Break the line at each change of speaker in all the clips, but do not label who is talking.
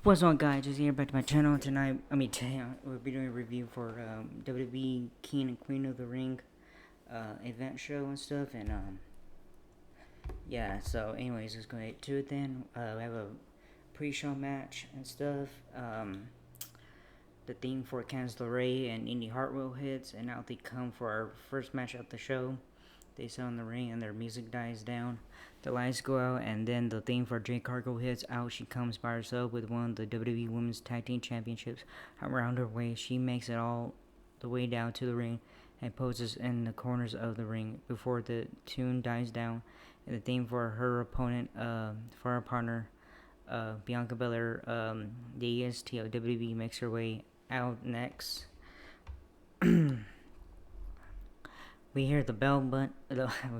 What's up, guys? Just here back to my channel tonight. Today we'll be doing a review for WWE King and Queen of the Ring event show and stuff. And yeah. So, anyways, let's go ahead to it. Then we have a pre-show match and stuff. The theme for Candice LeRae and Indy Hartwell hits, and out they come for our first match of the show. They sit in the ring and their music dies down. The lights go out, and then the theme for Jade Cargill hits. Out she comes by herself with one of the WWE Women's Tag Team Championships around her waist. She makes it all the way down to the ring and poses in the corners of the ring before the tune dies down. And the theme for her opponent, for her partner, Bianca Belair, the EST of WWE, makes her way out next. We hear the bell,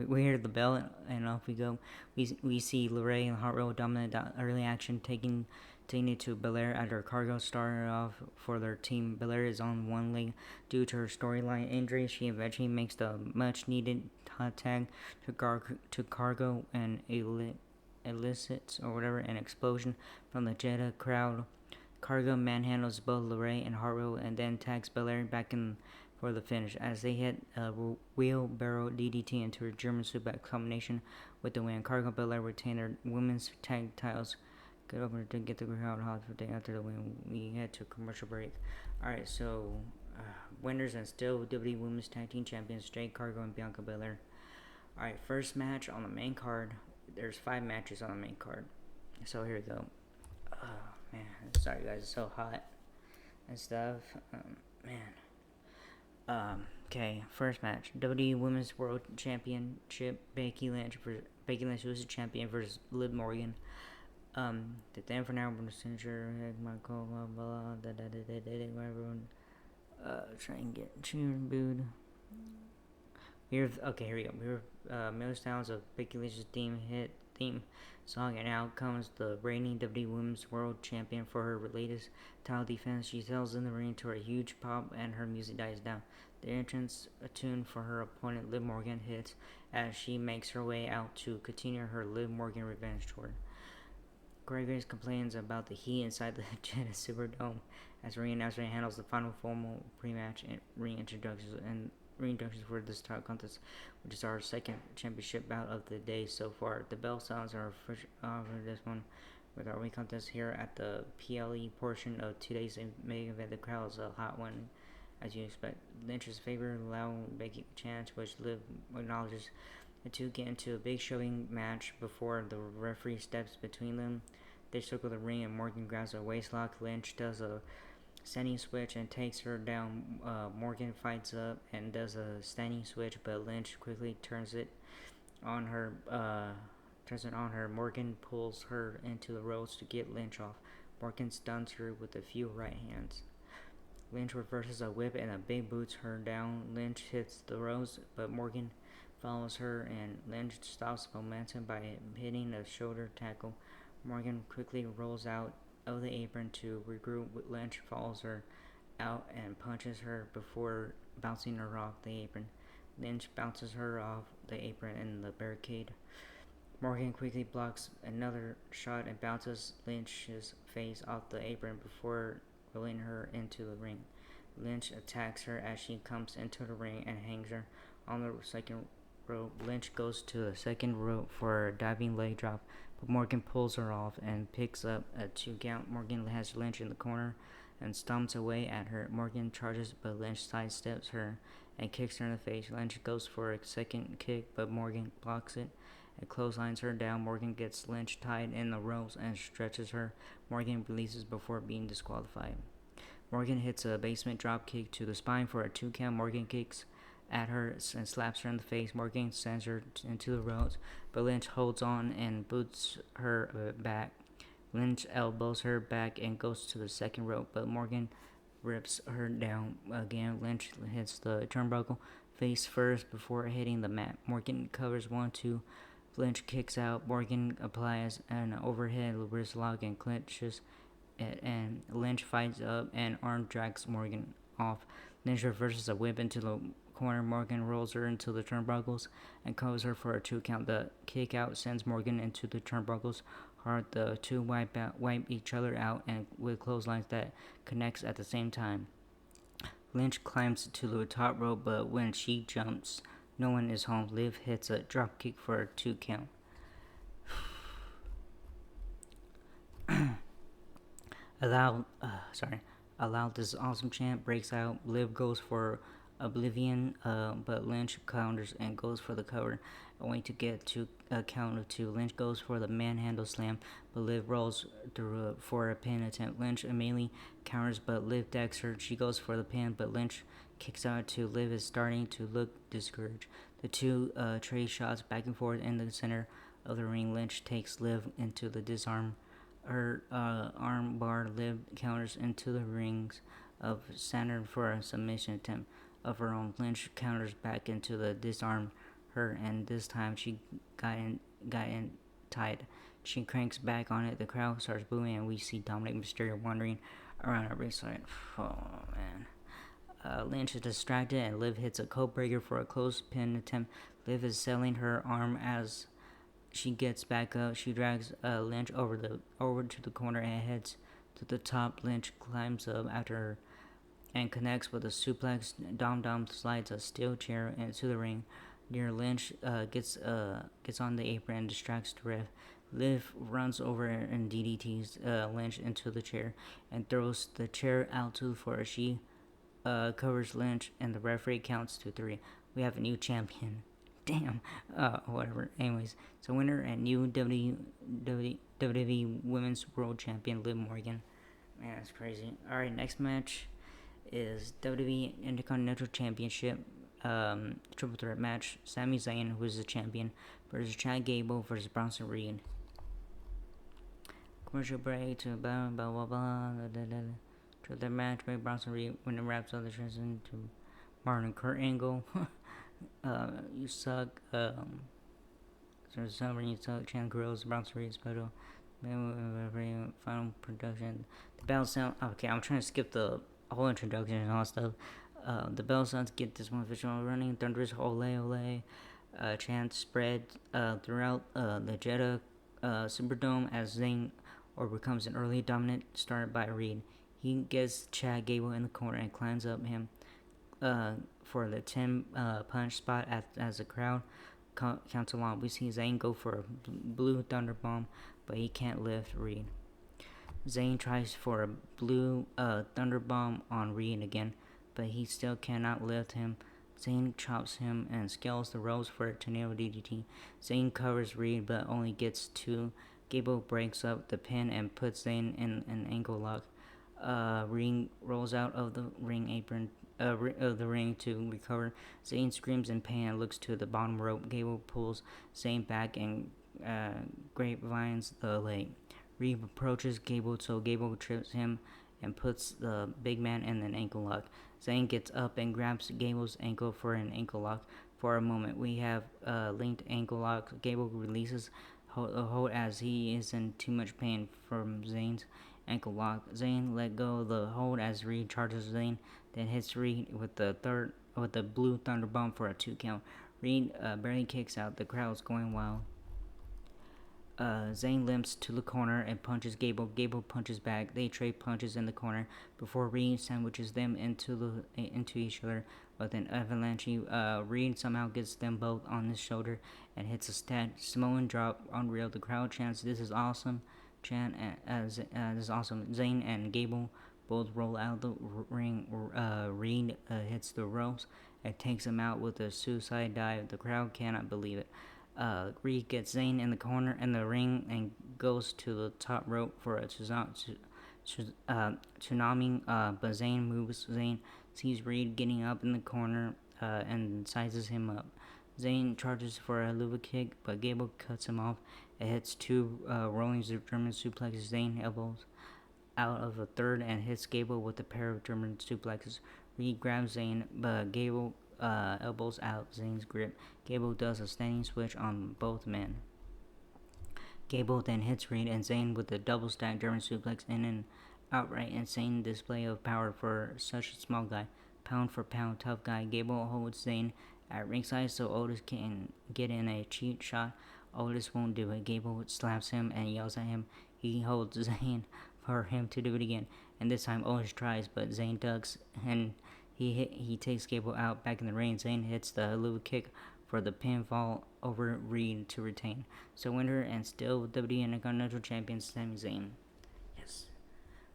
we hear the bell, and off we go. We see LeRae and Hartwell dominate the early action, taking it to Belair after Cargill started off for their team. Belair is on one leg due to her storyline injury. She eventually makes the much-needed hot tag to Cargill and elicits an explosion from the Jeddah crowd. Cargill manhandles both LeRae and Hartwell and then tags Belair back in for the finish as they hit a wheelbarrow DDT into a German suplex combination with the win. Cargill and Belair retain their women's tag titles. Get over to get the crowd hot for the day after the win. We head to a commercial break. Alright, so winners and still WWE Women's Tag Team Champions Jade Cargill and Bianca Belair. Alright, first match on the main card. There's 5 matches on the main card. So here we go. Oh man, sorry guys, it's so hot and stuff. Okay, first match. WWE Women's World Championship, Becky Lynch, who's the champion, versus Liv Morgan. The thing for now, Signature, Michael, everyone, try and get cheered, booed. Here we go. We hear Miller's Towns of Becky Lynch's theme song, and out comes the reigning WWE Women's World Champion for her latest title defense. She sells in the ring to a huge pop, and her music dies down. The entrance tune for her opponent Liv Morgan hits as she makes her way out to continue her Liv Morgan revenge tour. Corey Graves complains about the heat inside the Jeddah Superdome as ring announcer handles the final formal pre-match and ring introductions for this title contest, which is our second championship bout of the day so far. The bell sounds are for this one with our ring contest here at the PLE portion of today's main event. The crowd is a hot one, as you expect. Lynch's favor loud Becky chant, which Liv acknowledges. The two get into a big shoving match before the referee steps between them. They circle the ring and Morgan grabs a waistlock. Lynch does a standing switch and takes her down. Morgan fights up and does a standing switch, but Lynch quickly turns it on her. Morgan pulls her into the ropes to get Lynch off. Morgan stuns her with a few right hands. Lynch reverses a whip and a big boots her down. Lynch hits the ropes, but Morgan follows her and Lynch stops momentum by hitting a shoulder tackle. Morgan quickly rolls out of the apron to regroup. Lynch follows her out and punches her before bouncing her off the apron. Lynch bounces her off the apron in the barricade. Morgan quickly blocks another shot and bounces Lynch's face off the apron before rolling her into the ring. Lynch attacks her as she comes into the ring and hangs her on the second rope. Lynch goes to the second rope for a diving leg drop, but Morgan pulls her off and picks up a 2 count. Morgan has Lynch in the corner and stomps away at her. Morgan charges, but Lynch sidesteps her and kicks her in the face. Lynch goes for a second kick, but Morgan blocks it and clotheslines her down. Morgan gets Lynch tied in the ropes and stretches her. Morgan releases before being disqualified. Morgan hits a basement drop kick to the spine for a 2 count. Morgan kicks at her and slaps her in the face. Morgan sends her into the ropes, but Lynch holds on and boots her back. Lynch elbows her back and goes to the second rope, but Morgan rips her down again. Lynch hits the turnbuckle face first before hitting the mat. Morgan covers 1-2. Lynch kicks out. Morgan applies an overhead wrist lock and clinches it, and Lynch fights up and arm drags Morgan off. Lynch reverses a whip into the corner. Morgan rolls her into the turnbuckles and covers her for a 2 count. The kick out sends Morgan into the turnbuckles. hard. The two wipe each other out and with clotheslines that connects at the same time. Lynch climbs to the top rope, but when she jumps, no one is home. Liv hits a drop kick for a 2 count. Allowed this awesome chant breaks out. Liv goes for Oblivion, but Lynch counters and goes for the cover, only to get to a count of 2. Lynch goes for the manhandle slam, but Liv rolls through for a pin attempt. Lynch immediately counters, but Liv decks her. She goes for the pin, but Lynch kicks out to Liv is starting to look discouraged. The two trade shots back and forth in the center of the ring. Lynch takes Liv into the disarm. Her arm bar. Liv counters into the rings of Saturn for a submission attempt of her own. Lynch counters back into the disarm her, and this time she got in tight. She cranks back on it. The crowd starts booing, and we see Dominic Mysterio wandering around her ringside. Oh man. Lynch is distracted, and Liv hits a code breaker for a close pin attempt. Liv is selling her arm as she gets back up. She drags Lynch over to the corner and heads to the top. Lynch climbs up after her and connects with a suplex. Dom slides a steel chair into the ring. Near Lynch gets on the apron and distracts the ref. Liv runs over and DDTs Lynch into the chair and throws the chair out to the floor. She covers Lynch and the referee counts to 3. We have a new champion. Damn. Whatever. Anyways, so winner and new WWE Women's World Champion Liv Morgan. Man, that's crazy. Alright, next match is WWE Intercontinental Championship triple threat match. Sami Zayn, who is the champion, versus Chad Gable versus Bronson Reed. Commercial break to blah blah blah blah. To the match by Bronson Reed when it wraps up the transition to Martin and Kurt Angle. You suck. So somebody you suck. Chan Grills, Bronson Reed, special. Final production. The bell sound. Okay, I'm trying to skip the whole introduction and all that stuff. The bell sounds get this one visual running. Thunderous ole ole. Chants spread throughout the Jeddah Superdome as Zayn becomes an early dominant start by Reed. He gets Chad Gable in the corner and climbs up him for the 10 punch spot as the crowd counts along. We see Zayn go for a blue thunder bomb, but he can't lift Reed. Zayn tries for a blue thunder bomb on Reed again, but he still cannot lift him. Zayn chops him and scales the ropes for a tornado DDT. Zayn covers Reed, but only gets 2. Gable breaks up the pin and puts Zayn in an ankle lock. Reed rolls out of the ring apron of the ring to recover. Zayn screams in pain and looks to the bottom rope. Gable pulls Zayn back and grapevines the leg. Reed approaches Gable, so Gable trips him and puts the big man in an ankle lock. Zayn gets up and grabs Gable's ankle for an ankle lock. For a moment, we have linked ankle lock. Gable releases hold as he is in too much pain from Zayn's ankle lock. Zayn let go of the hold as Reed charges Zayn, then hits Reed with the blue thunder bomb for a 2 count. Reed barely kicks out. The crowd's going wild. Zayn limps to the corner and punches Gable. Gable punches back. They trade punches in the corner before Reed sandwiches them into each other with an avalanche. Reed somehow gets them both on his shoulder and hits a Samoan drop. Unreal. The crowd chants, "This is awesome!" Chant as this is awesome. Zayn and Gable both roll out the ring. Reed hits the ropes and takes him out with a suicide dive. The crowd cannot believe it. Reed gets Zayn in the corner in the ring and goes to the top rope for a tsunami. But Zayn moves. Zayn sees Reed getting up in the corner and sizes him up. Zayn charges for a luva kick, but Gable cuts him off. It hits 2 rolling German suplexes. Zayn elbows out of a third and hits Gable with a pair of German suplexes. Reed grabs Zayn, but Gable elbows out Zayn's grip. Gable does a standing switch on both men. Gable then hits Reed and Zayn with a double stack German suplex in an outright insane display of power for such a small guy. Pound for pound tough guy. Gable holds Zayn at ringside so Otis can get in a cheap shot Otis won't do it. Gable slaps him and yells at him. He holds Zayn for him to do it again, and this time Otis tries, but Zayn ducks and he takes Gable out back in the ring. Zayn hits the Helluva Kick for the pinfall over Reed to retain. So winner and still WWE Intercontinental Champion Sami Zayn. Yes.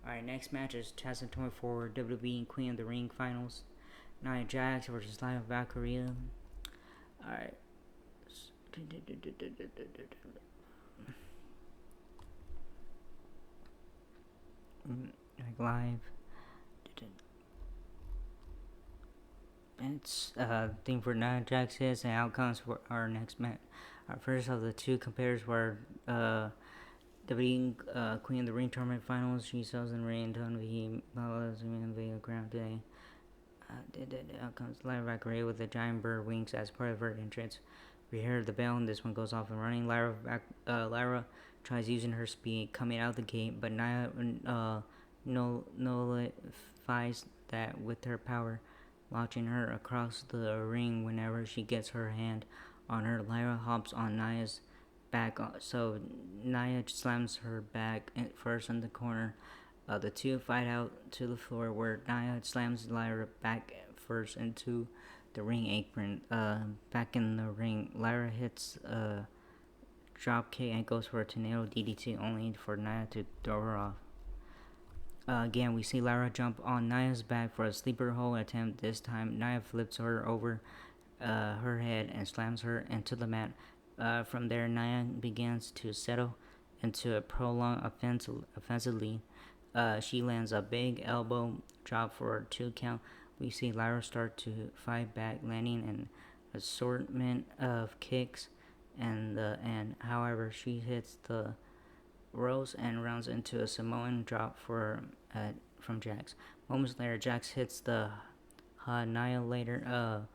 Alright, next match is 2024 WWE Queen of the Ring Finals. Nia Jax versus Lyra Valkyria. Alright. Live. It's theme for Nia Jax is and outcomes for our next match. Our first of the two competitors were WWE Queen of the Ring Tournament Finals. She sells in ring to the Vega Crown today. Out comes Lyra Valkyria with the giant bird wings as part of her entrance. We hear the bell and this one goes off and running. Lyra tries using her speed coming out the gate, but Nia nullifies that with her power, launching her across the ring whenever she gets her hand on her. Lyra hops on Nia's back, so Nia slams her back first in the corner. The two fight out to the floor where Nia slams Lyra back first into the ring apron. Back in the ring, Lyra hits a drop kick and goes for a tornado DDT only for Nia to throw her off. Again, we see Lyra jump on Nia's back for a sleeper hold attempt. This time, Nia flips her over her head and slams her into the mat. From there, Nia begins to settle into a prolonged offensive lead. She lands a big elbow drop for a 2 count. We see Lyra start to fight back, landing an assortment of kicks and however, she hits the ropes and runs into a Samoan drop from Jax. Moments later, Jax hits the Annihilator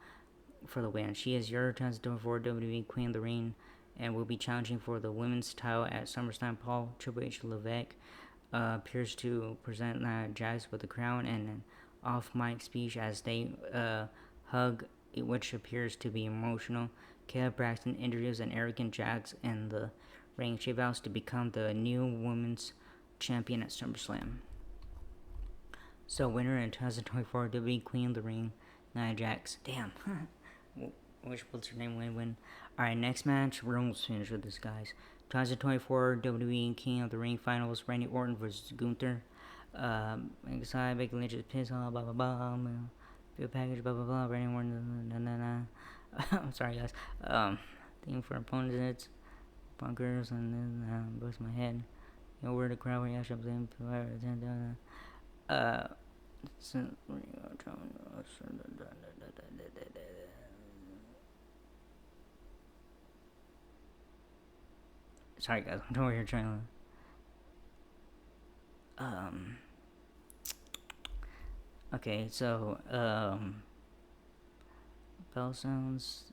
for the win. She is your 2024 WWE Queen of the Ring and will be challenging for the women's title at SummerSlam. Paul Triple H Levesque appears to present Jax with the crown and an off-mic speech as they hug, which appears to be emotional. Kayla Braxton introduces an arrogant Jax in the ring. She vows to become the new women's champion at SummerSlam. So winner in 2024 WWE Queen of the Ring, Nia Jax. Damn. Wish what's her name win. Alright, next match. We're almost finished with this, guys. 2024 WWE King of the Ring Finals. Randy Orton versus Gunther. Excited, Becky Lynch is pissed off, blah blah blah. Feel package, blah blah blah. Randy Orton, I'm sorry, guys. Thing for opponents, it's bunkers, and then bust my head. You know where the crowd reaction up in. Sorry, guys. I'm over here trying to. Okay, so bell sounds.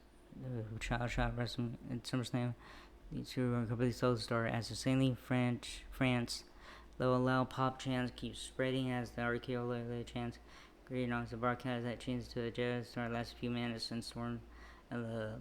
Child shot wrestling in SummerSlam. These two are completely sold the story as insanely France. Though loud pop chants keep spreading as the RKO chants. Great knocks the broadcast that changes to a jazz start last few minutes and storm and the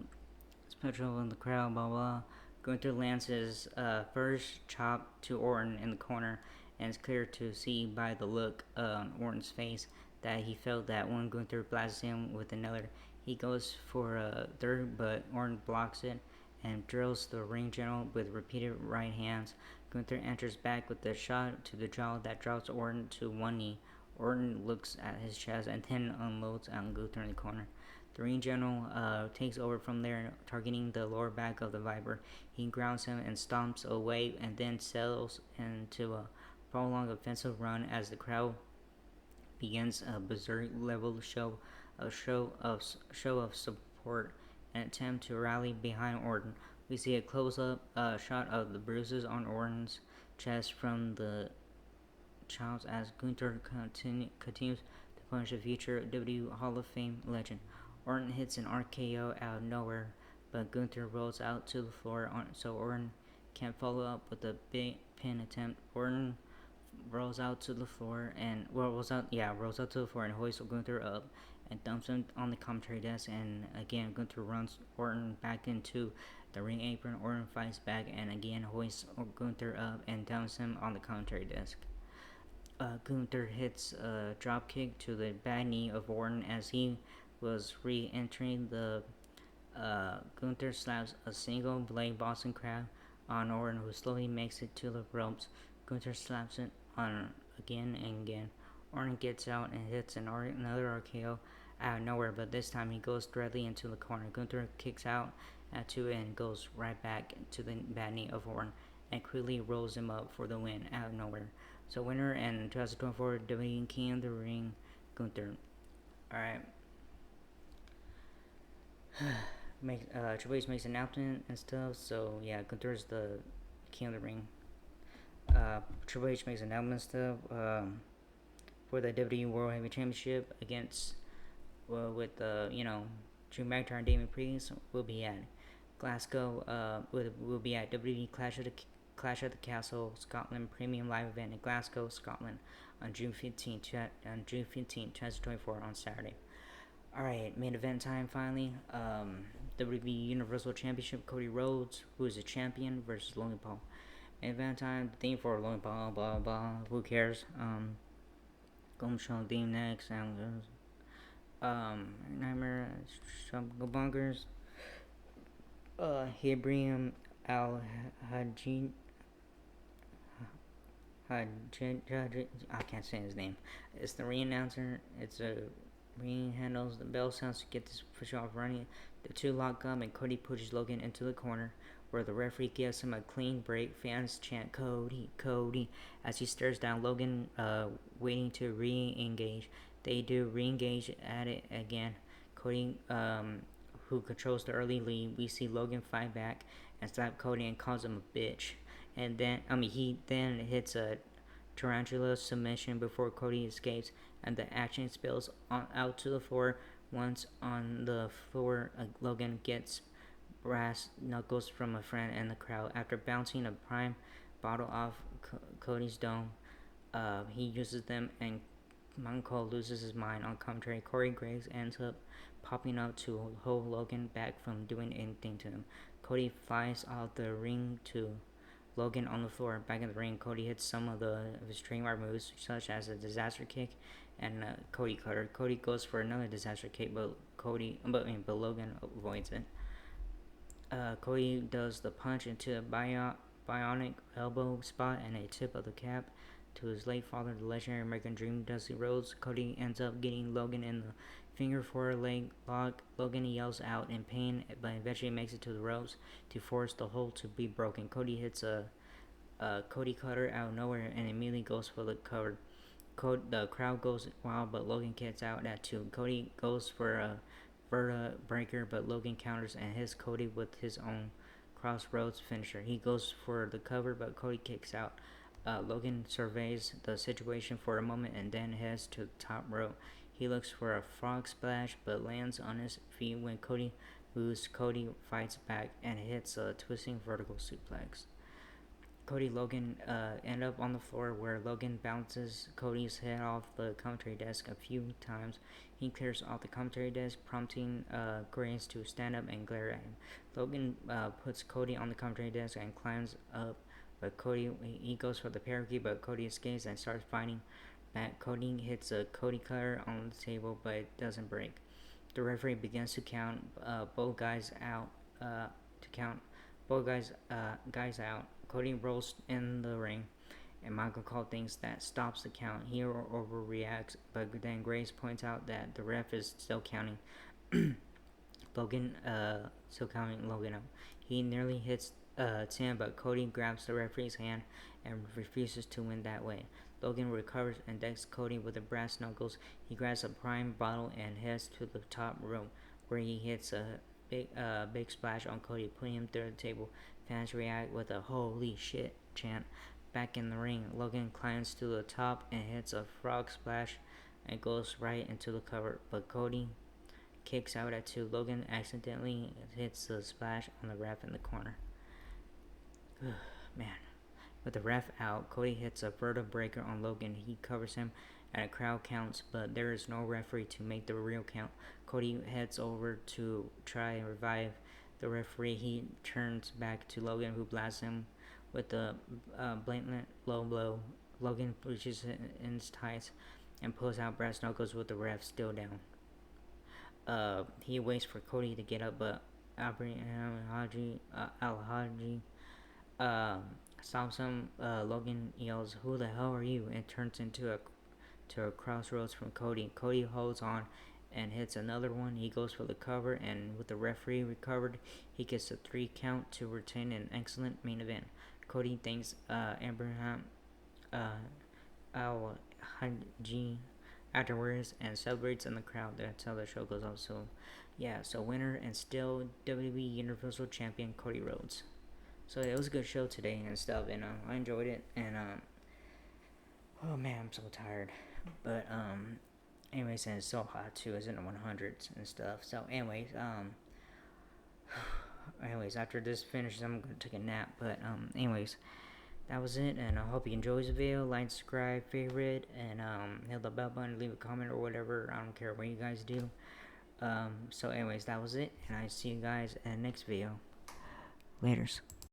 spectral in the crowd, blah blah. Gunther lands his first chop to Orton in the corner, and it's clear to see by the look on Orton's face that he felt that when Gunther blasts him with another, he goes for a third, but Orton blocks it and drills the ring general with repeated right hands. Gunther enters back with a shot to the jaw that drops Orton to one knee. Orton looks at his chest and then unloads on Gunther in the corner. The ring general takes over from there, targeting the lower back of the Viper. He grounds him and stomps away and then settles into a prolonged offensive run as the crowd begins a berserk level show of support and attempt to rally behind Orton. We see a close-up shot of the bruises on Orton's chest from the childs as Gunther continues to punish a future WWE Hall of Fame legend. Orton hits an RKO out of nowhere, but Gunther rolls out to the floor, so Orton can't follow up with a big pin attempt. Orton rolls out to the floor and hoists Gunther up and dumps him on the commentary desk. And again, Gunther runs Orton back into the ring apron. Orton fights back and again hoists Gunther up and downs him on the commentary desk. Gunther hits a dropkick to the bad knee of Orton as he was re-entering the Gunther slaps a single blade Boston Crab on Orton, who slowly makes it to the ropes. Gunther slaps it on again and again. Orton gets out and hits another RKO out of nowhere, but this time he goes directly into the corner. Gunther kicks out at 2 and goes right back to the bad knee of Orton and quickly rolls him up for the win out of nowhere. So winner and 2024 WWE King of the Ring, Gunther. Alright. Triple H makes an announcement and stuff, so yeah, Gunther's the King of the Ring. Triple H makes an announcement and stuff for the WWE World Heavyweight Championship against, with Drew McIntyre and Damien Priest will be at Glasgow. Will be at WWE Clash at the Castle, Scotland Premium Live Event in Glasgow, Scotland on June 15, 2024 on Saturday. Alright, main event time finally. WWE Universal Championship, Cody Rhodes, who is a champion, versus Logan Paul. Main event time, the theme for Logan Paul, blah blah, who cares? Go show theme next, Nightmare, Go Bonkers. Hibrium Al Hajin. I can't say his name. It's the ring announcer. It's a ring handles the bell sounds to get this push off running. The two lock up and Cody pushes Logan into the corner, where the referee gives him a clean break. Fans chant Cody, Cody as he stares down Logan, waiting to re-engage. They do re-engage at it again. Cody, who controls the early lead, we see Logan fight back and slap Cody and calls him a bitch. And then, he then hits a tarantula submission before Cody escapes, and the action spills out to the floor. Once on the floor, Logan gets brass knuckles from a friend in the crowd. After bouncing a prime bottle off Cody's dome, he uses them, and Michael loses his mind on commentary. Corey Graves ends up popping up to hold Logan back from doing anything to him. Cody flies out the ring to Logan on the floor. Back in the ring, Cody hits some of his trademark moves, such as a disaster kick and a Cody cutter. Cody goes for another disaster kick, but Logan avoids it. Cody does the punch into a bionic elbow spot and a tip of the cap to his late father, the legendary American Dream, Dusty Rhodes. Cody ends up getting Logan in the finger four leg lock. Logan yells out in pain, but eventually makes it to the ropes to force the hold to be broken. Cody hits a Cody cutter out of nowhere and immediately goes for the cover. The crowd goes wild, but Logan gets out at 2. Cody goes for a Verta breaker, but Logan counters and hits Cody with his own Crossroads finisher. He goes for the cover, but Cody kicks out. Logan surveys the situation for a moment and then heads to the top rope. He looks for a frog splash, but lands on his feet when Cody moves. Cody fights back and hits a twisting vertical suplex. Logan end up on the floor, where Logan bounces Cody's head off the commentary desk a few times. He clears off the commentary desk, prompting Grace to stand up and glare at him. Logan puts Cody on the commentary desk and climbs up, but he goes for the parakeet, but Cody escapes and starts fighting back. Cody hits a Cody cutter on the table, but it doesn't break. The referee begins to count both guys out. Guys out. Cody rolls in the ring, and Michael Cole thinks that stops the count. He overreacts, but then Grace points out that the ref is still counting Logan up. He nearly hits Tim, but Cody grabs the referee's hand and refuses to win that way. Logan recovers and decks Cody with the brass knuckles. He grabs a prime bottle and heads to the top rope, where he hits a big splash on Cody, putting him through the table. Fans react with a "holy shit" chant. Back in the ring, Logan climbs to the top and hits a frog splash and goes right into the cover, but Cody kicks out at 2. Logan accidentally hits the splash on the ref in the corner. Man. With the ref out, Cody hits a Verta breaker on Logan. He covers him and a crowd counts, but there is no referee to make the real count. Cody heads over to try and revive the referee, he turns back to Logan, who blasts him with the blatant low blow. Logan reaches in his tights and pulls out Brass Knuckles with the ref still down. He waits for Cody to get up, but Al-Haji stops him. Logan yells, "Who the hell are you?" and turns into a crossroads from Cody. Cody holds on and hits another one. He goes for the cover, and with the referee recovered, he gets a 3 count to retain an excellent main event. Cody thanks Abraham Al-Haji afterwards and celebrates in the crowd. That's how the show goes on. So, yeah, so winner and still WWE Universal Champion Cody Rhodes. So it was a good show today and stuff, and I enjoyed it. And oh man, I'm so tired. But anyways, and it's so hot too. It's in the 100s and stuff. So anyways, after this finishes, I'm gonna take a nap. But anyways, that was it, and I hope you enjoyed the video. Like, subscribe, favorite, and hit the bell button, leave a comment or whatever. I don't care what you guys do. So anyways, that was it, and I see you guys in the next video. Laters.